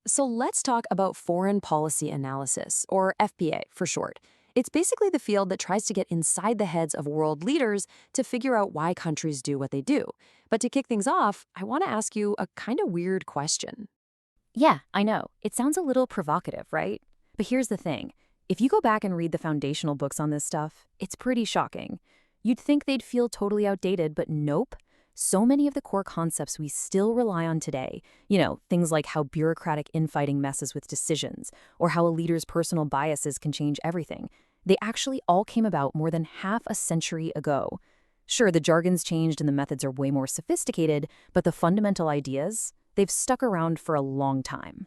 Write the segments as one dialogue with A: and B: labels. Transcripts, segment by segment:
A: So let's talk about foreign policy analysis, or FPA for short. It's basically the field that tries to get inside the heads of world leaders to figure out why countries do what they do. But to kick things off, I want to ask you a kind of weird question.
B: Yeah, I know. It sounds a little provocative, right? But here's the thing. If you go back and read the foundational books on this stuff, it's pretty shocking. You'd think they'd feel totally outdated, but nope. So many of the core concepts we still rely on today, things like how bureaucratic infighting messes with decisions, or how a leader's personal biases can change everything, they actually all came about more than half a century ago. Sure, the jargon's changed and the methods are way more sophisticated, but the fundamental ideas, they've stuck around for a long time.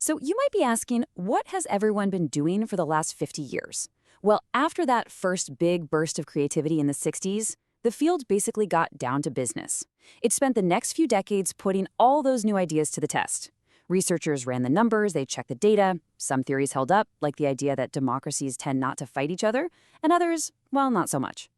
A: So you might be asking, what has everyone been doing for the last 50 years? Well, after that first big burst of creativity in the 60s, the field basically got down to business. It spent the next few decades putting all those new ideas to the test. Researchers ran the numbers, they checked the data. Some theories held up, like the idea that democracies tend not to fight each other, and others, well, not so much.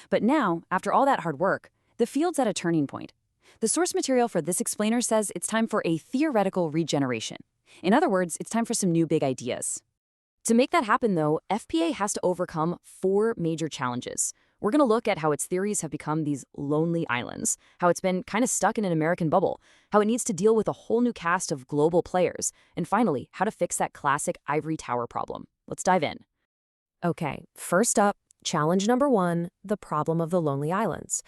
A: But now, after all that hard work, the field's at a turning point. The source material for this explainer says it's time for a theoretical regeneration. In other words, it's time for some new big ideas. To make that happen, though, FPA has to overcome four major challenges. We're going to look at how its theories have become these lonely islands, how it's been kind of stuck in an American bubble, how it needs to deal with a whole new cast of global players, and finally, how to fix that classic ivory tower problem. Let's dive in.
C: Okay, first up, challenge number one, the problem of the lonely islands.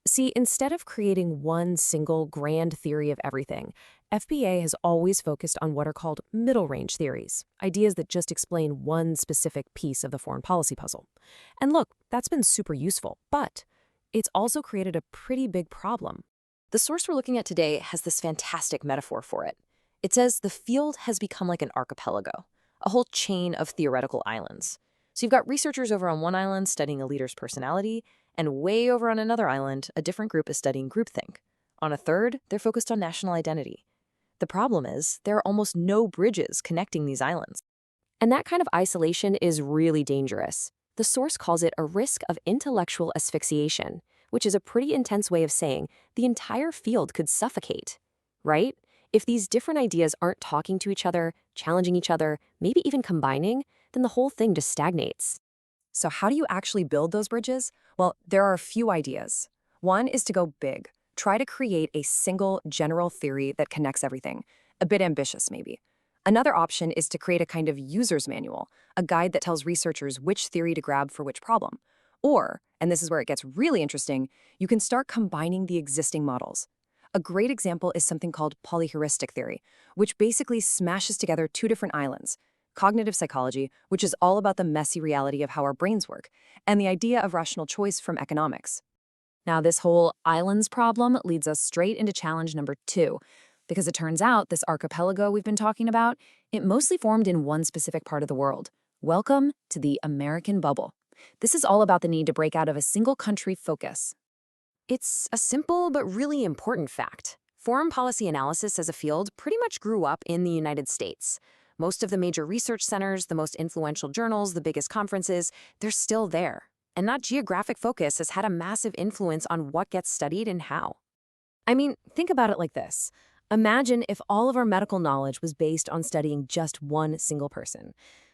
C: See, instead of creating one single grand theory of everything, FBA has always focused on what are called middle-range theories, ideas that just explain one specific piece of the foreign policy puzzle. And look, that's been super useful, but it's also created a pretty big problem.
A: The source we're looking at today has this fantastic metaphor for it. It says the field has become like an archipelago, a whole chain of theoretical islands. So you've got researchers over on one island studying a leader's personality, and way over on another island, a different group is studying groupthink. On a third, they're focused on national identity. The problem is, there are almost no bridges connecting these islands. And that kind of isolation is really dangerous. The source calls it a risk of intellectual asphyxiation, which is a pretty intense way of saying the entire field could suffocate, right? If these different ideas aren't talking to each other, challenging each other, maybe even combining, then the whole thing just stagnates.
C: So how do you actually build those bridges? Well, there are a few ideas. One is to go big. Try to create a single general theory that connects everything. A bit ambitious, maybe. Another option is to create a kind of user's manual, a guide that tells researchers which theory to grab for which problem. Or, and this is where it gets really interesting, you can start combining the existing models. A great example is something called polyheuristic theory, which basically smashes together two different islands: cognitive psychology, which is all about the messy reality of how our brains work, and the idea of rational choice from economics. Now, this whole islands problem leads us straight into challenge number two, because it turns out this archipelago we've been talking about, it mostly formed in one specific part of the world. Welcome to the American bubble. This is all about the need to break out of a single country focus. It's a simple but really important fact. Foreign policy analysis as a field pretty much grew up in the United States. Most of the major research centers, the most influential journals, the biggest conferences, they're still there. And that geographic focus has had a massive influence on what gets studied and how. I mean, think about it like this. Imagine if all of our medical knowledge was based on studying just one single person.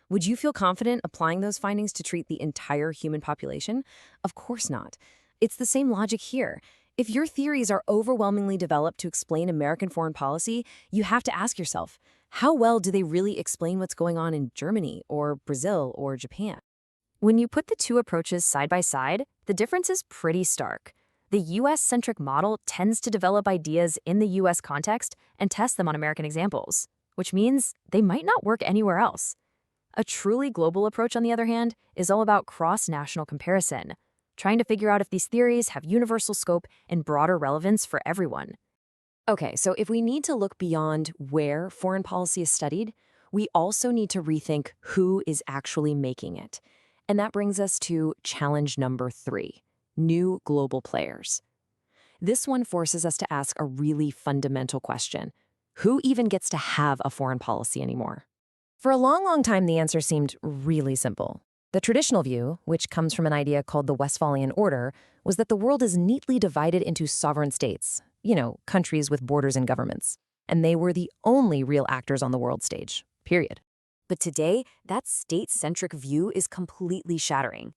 C: Would you feel confident applying those findings to treat the entire human population? Of course not. It's the same logic here. If your theories are overwhelmingly developed to explain American foreign policy, you have to ask yourself, how well do they really explain what's going on in Germany or Brazil or Japan? When you put the two approaches side by side, the difference is pretty stark. The US-centric model tends to develop ideas in the US context and test them on American examples, which means they might not work anywhere else. A truly global approach, on the other hand, is all about cross-national comparison, trying to figure out if these theories have universal scope and broader relevance for everyone. Okay, so if we need to look beyond where foreign policy is studied, we also need to rethink who is actually making it. And that brings us to challenge number three, new global players. This one forces us to ask a really fundamental question. Who even gets to have a foreign policy anymore? For a long time, the answer seemed really simple. The traditional view, which comes from an idea called the Westphalian Order, was that the world is neatly divided into sovereign states, countries with borders and governments. and they were the only real actors on the world stage, period.
A: But today, that state-centric view is completely shattering.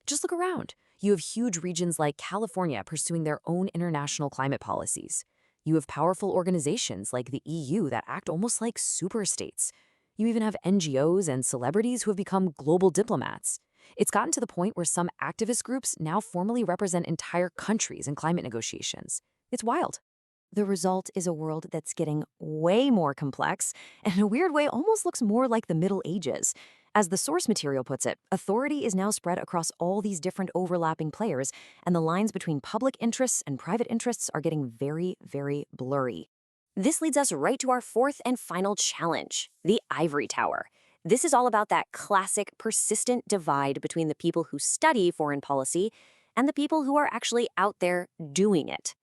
A: Just look around. You have huge regions like California pursuing their own international climate policies. You have powerful organizations like the EU that act almost like superstates. You even have NGOs and celebrities who have become global diplomats. It's gotten to the point where some activist groups now formally represent entire countries in climate negotiations. It's wild. The result is a world that's getting way more complex, and in a weird way almost looks more like the Middle Ages. As the source material puts it, authority is now spread across all these different overlapping players, and the lines between public interests and private interests are getting very, very blurry. This leads us right to our fourth and final challenge, the ivory tower. This is all about that classic, persistent divide between the people who study foreign policy and the people who are actually out there doing it.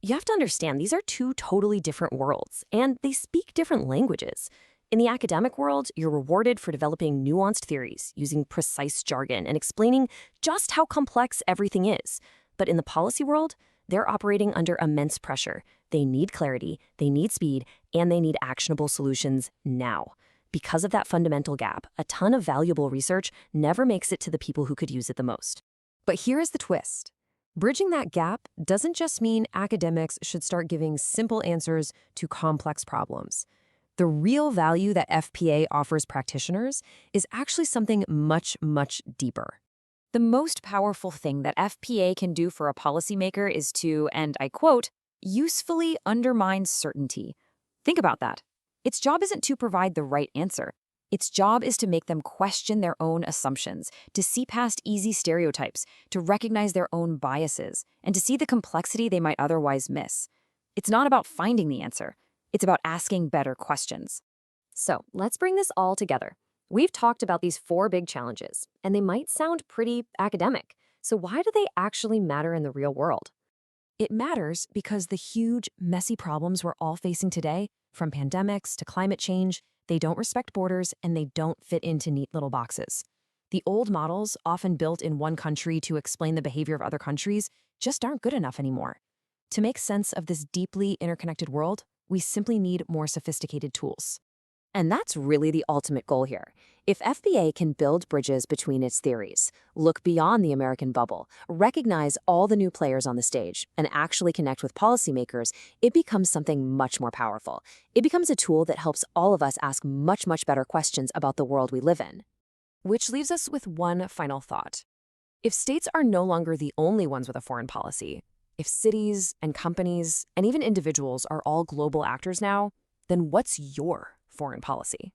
A: You have to understand, these are two totally different worlds, and they speak different languages. In the academic world, you're rewarded for developing nuanced theories, using precise jargon, and explaining just how complex everything is. But in the policy world, they're operating under immense pressure. They need clarity, they need speed, and they need actionable solutions now. Because of that fundamental gap, a ton of valuable research never makes it to the people who could use it the most.
C: But here is the twist. Bridging that gap doesn't just mean academics should start giving simple answers to complex problems. The real value that FPA offers practitioners is actually something much, much deeper.
A: The most powerful thing that FPA can do for a policymaker is to, and I quote, usefully undermine certainty. Think about that. Its job isn't to provide the right answer. Its job is to make them question their own assumptions, to see past easy stereotypes, to recognize their own biases, and to see the complexity they might otherwise miss. It's not about finding the answer. It's about asking better questions. So let's bring this all together. We've talked about these 4 big challenges, and they might sound pretty academic. So why do they actually matter in the real world?
C: It matters because the huge, messy problems we're all facing today, from pandemics to climate change, they don't respect borders and they don't fit into neat little boxes. The old models, often built in one country to explain the behavior of other countries, just aren't good enough anymore. To make sense of this deeply interconnected world, we simply need more sophisticated tools.
A: And that's really the ultimate goal here. If FBA can build bridges between its theories, look beyond the American bubble, recognize all the new players on the stage, and actually connect with policymakers, it becomes something much more powerful. It becomes a tool that helps all of us ask much, much better questions about the world we live in.
C: Which leaves us with one final thought. If states are no longer the only ones with a foreign policy, if cities and companies and even individuals are all global actors now, then what's your foreign policy?